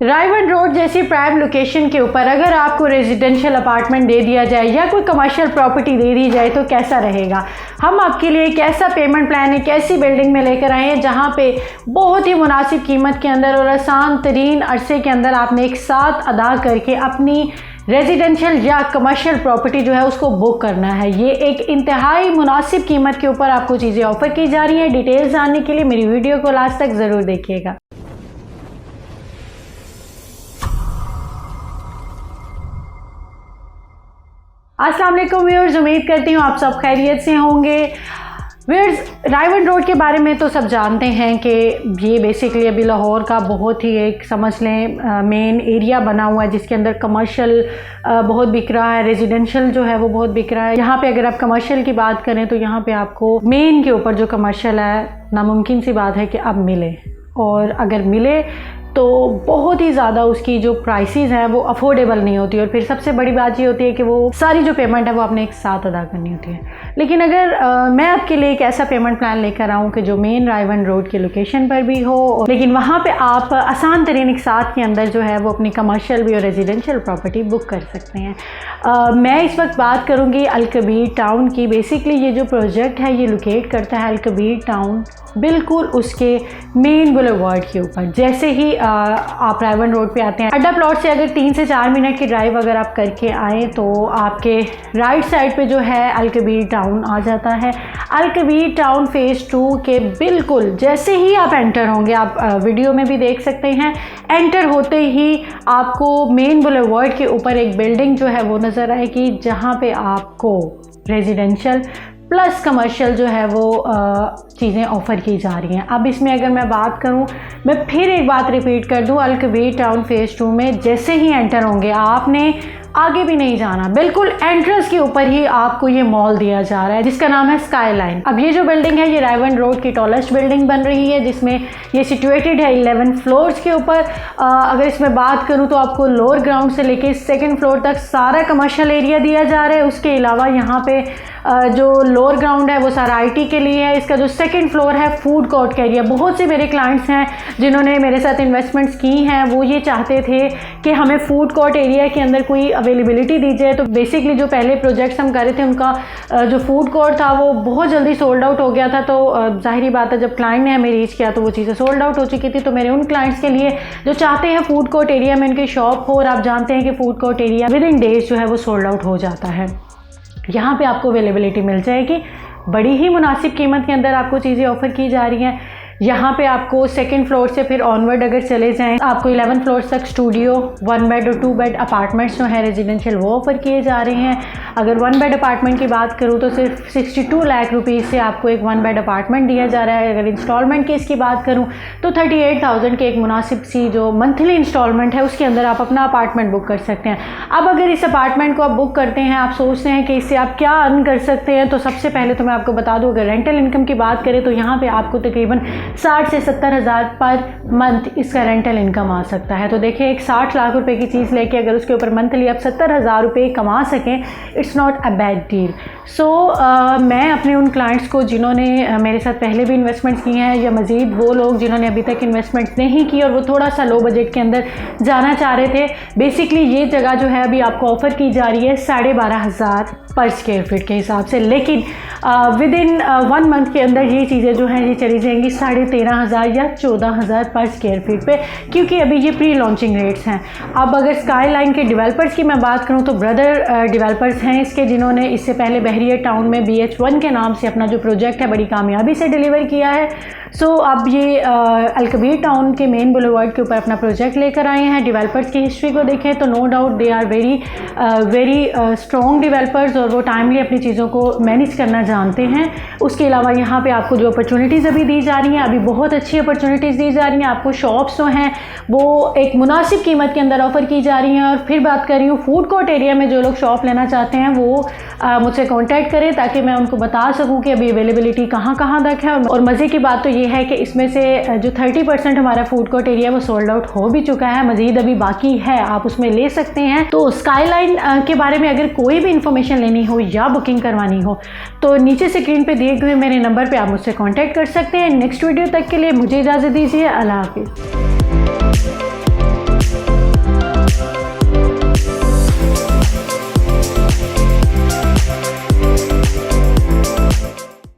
रायवन road जैसी prime location के ऊपर अगर आपको रेजिडेंशियल अपार्टमेंट दे दिया जाए या कोई कमर्शियल प्रॉपर्टी दे दी जाए तो कैसा रहेगा। हम आपके लिए एक ऐसा पेमेंट प्लान एक ऐसी बिल्डिंग में लेकर आए हैं जहां पे बहुत ही मुनासिब कीमत के अंदर और आसान तरीन अरसे के अंदर आपने एक साथ अदा करके अपनी रेजिडेंशियल या कमर्शियल प्रॉपर्टी जो है उसको बुक करना है। ये एक इंतहाई मुनासिब कीमत के ऊपर आपको चीज़ें ऑफर की जा रही हैं। डिटेल्स जानने के लिए मेरी वीडियो को लास्ट तक ज़रूर देखिएगा। अस्सलाम वालेकुम व्यूअर्स, उम्मीद करती हूँ आप सब खैरियत से होंगे। व्यूअर्स, रायवन रोड के बारे में तो सब जानते हैं कि ये बेसिकली अभी लाहौर का बहुत ही एक समझ लें मेन एरिया बना हुआ है जिसके अंदर कमर्शियल बहुत बिक रहा है, रेजिडेंशियल जो है वो बहुत बिक रहा है। यहाँ पे अगर आप कमर्शियल की बात करें तो यहाँ पे आपको मेन के ऊपर जो कमर्शियल है नामुमकिन सी बात है कि अब मिले, और अगर मिले तो बहुत ही ज़्यादा उसकी जो प्राइसेस हैं वो अफोर्डेबल नहीं होती, और फिर सबसे बड़ी बात ये होती है कि वो सारी जो पेमेंट है वो आपने एक साथ अदा करनी होती है। लेकिन अगर मैं आपके लिए एक ऐसा पेमेंट प्लान लेकर आऊँ कि जो मेन रायवन रोड के लोकेशन पर भी हो, लेकिन वहाँ पे आप आसान तरीन एक साथ के अंदर जो है वो अपनी कमर्शियल भी और रेजिडेंशियल प्रॉपर्टी बुक कर सकते हैं। मैं इस वक्त बात करूँगी अलकबीर टाउन की। बेसिकली ये जो प्रोजेक्ट है ये लोकेट करता है अलकबीर टाउन बिल्कुल उसके मेन बुलेवार्ड के ऊपर। जैसे ही आप रायवन रोड पे आते हैं, अड्डा प्लॉट से अगर 3 से 4 मिनट की ड्राइव अगर आप करके आएँ तो आपके राइट साइड पे जो है अलकबीर टाउन आ जाता है। अलकबीर टाउन फेज़ 2 के बिल्कुल जैसे ही आप एंटर होंगे, आप वीडियो में भी देख सकते हैं, एंटर होते ही आपको मेन बुलेवार्ड के ऊपर एक बिल्डिंग जो है वो नज़र आएगी जहाँ पे आपको रेजिडेंशियल प्लस कमर्शियल जो है वो चीज़ें ऑफ़र की जा रही हैं। अब इसमें अगर मैं बात करूं, मैं फिर एक बात रिपीट कर दूं, अलकबीर टाउन फेज़ 2 में जैसे ही एंटर होंगे आपने आगे भी नहीं जाना, बिल्कुल एंट्रेंस के ऊपर ही आपको ये मॉल दिया जा रहा है जिसका नाम है स्काईलाइन। अब ये जो बिल्डिंग है ये रायवन रोड की टॉलेस्ट बिल्डिंग बन रही है जिसमें ये सिचुएटेड है 11 फ्लोर्स के ऊपर। अगर इसमें बात करूं तो आपको लोअर ग्राउंड से लेके 2nd फ्लोर तक सारा कमर्शियल एरिया दिया जा रहा है। उसके अलावा यहाँ पे जो लोअर ग्राउंड है वो सारा आईटी के लिए है। इसका जो 2nd फ्लोर है फूड कोर्ट का एरिया। बहुत से मेरे क्लाइंट्स हैं जिन्होंने मेरे साथ इन्वेस्टमेंट्स की हैं, वो ये चाहते थे कि हमें फूड कोर्ट एरिया के अंदर कोई अवेलेबिलिटी दी जाए। तो बेसिकली जो पहले प्रोजेक्ट्स हम कर रहे थे उनका जो फूड कोर्ट था वो बहुत जल्दी सोल्ड आउट हो गया था। तो जाहिर बात है जब क्लाइंट ने हमें रीच किया तो वो चीज़ें सोल्ड आउट हो चुकी थी। तो मेरे उन क्लाइंट्स के लिए जो चाहते हैं फूड कोर्ट एरिया में उनकी शॉप हो, और आप जानते हैं कि food court area with in days जो है वो सोल्ड आउट हो जाता है, यहाँ पे आपको अवेलेबिलिटी मिल जाएगी। बड़ी ही मुनासिब कीमत के अंदर आपको चीज़ें ऑफ़र की जा रही हैं। यहाँ पे आपको 2nd फ्लोर से फिर ऑनवर्ड अगर चले जाएं आपको 11 फ्लोर तक स्टूडियो, 1 बेड और 2 बेड अपार्टमेंट्स जो है रेजिडेंशियल वो ऑफ़र किए जा रहे हैं। अगर 1 बेड अपार्टमेंट की बात करूँ तो सिर्फ 62 लाख रुपीज़ से आपको एक 1 बेड अपार्टमेंट दिया जा रहा है। अगर इंस्टॉलमेंट की इसकी बात करूँ तो 38,000 की एक मुनासिब सी जो मंथली इंस्टॉलमेंट है उसके अंदर आप अपना अपार्टमेंट बुक कर सकते हैं। अब अगर इस अपार्टमेंट को आप बुक करते हैं, आप सोचते हैं कि इससे आप क्या अर्न कर सकते हैं, तो सबसे पहले तो मैं आपको बता दूँ, अगर रेंटल इनकम की बात करें तो यहाँ पर आपको तकरीबन 60 से 70 हज़ार पर मंथ इसका रेंटल इनकम आ सकता है। तो देखिए, एक 60 लाख रुपए की चीज़ लेके अगर उसके ऊपर मंथली आप 70 हज़ार रुपये कमा सकें, it's not a bad deal. So मैं अपने उन क्लाइंट्स को जिन्होंने मेरे साथ पहले भी इन्वेस्टमेंट्स की हैं या मज़ीद वो लोग जिन्होंने अभी तक इन्वेस्टमेंट नहीं की और वो थोड़ा सा लो बजट के अंदर जाना चाह रहे थे, बेसिकली ये जगह जो है अभी आपको ऑफ़र की जा रही है 12,500 पर स्क्वायर फीट के हिसाब से। लेकिन विद इन 1 मंथ के अंदर ये चीज़ें जो हैं ये चली जाएंगी 13,500 या 14,000 पर स्क्वायर फीट पे, क्योंकि अभी ये प्री लॉन्चिंग रेट्स हैं। अब अगर स्काईलाइन के डेवलपर्स की मैं बात करूं तो ब्रदर डेवलपर्स हैं इसके, जिन्होंने इससे पहले बहरिया टाउन में BH1 के नाम से अपना जो प्रोजेक्ट है बड़ी कामयाबी से डिलीवर किया है। सो अब ये अलकबीर टाउन के मेन बुलेवार्ड के ऊपर अपना प्रोजेक्ट लेकर आए हैं। डेवलपर्स की हिस्ट्री को देखें तो no doubt they are very strong developers, और वो टाइमली अपनी चीज़ों को मैनेज करना जानते हैं। उसके अलावा यहाँ पे आपको जो अपॉर्चुनिटीज़ अभी दी जा रही हैं, अभी बहुत अच्छी अपॉर्चुनिटीज़ दी जा रही हैं। आपको शॉप्स जो हैं वो एक मुनासिब कीमत के अंदर ऑफ़र की जा रही हैं। और फिर बात कर रही हूँ फूड कोर्ट एरिया में, जो लोग शॉप लेना चाहते हैं वो मुझसे कॉन्टैक्ट करें ताकि मैं उनको बता सकूँ कि अभी अवेलेबिलिटी कहाँ तक है। और मज़े की बात तो ये है कि इसमें से जो 30% हमारा फूड कोर्ट एरिया वो सोल्ड आउट हो भी चुका है, मज़ीद अभी बाकी है, आप उसमें ले सकते हैं। तो स्काईलाइन के बारे में अगर कोई भी इंफॉर्मेशन लेनी हो या बुकिंग करवानी हो तो नीचे स्क्रीन पे दिए हुए मेरे नंबर पे आप मुझसे कांटेक्ट कर सकते हैं। नेक्स्ट वीडियो तक के लिए मुझे इजाज़त दीजिए। अल्लाह हाफिज़।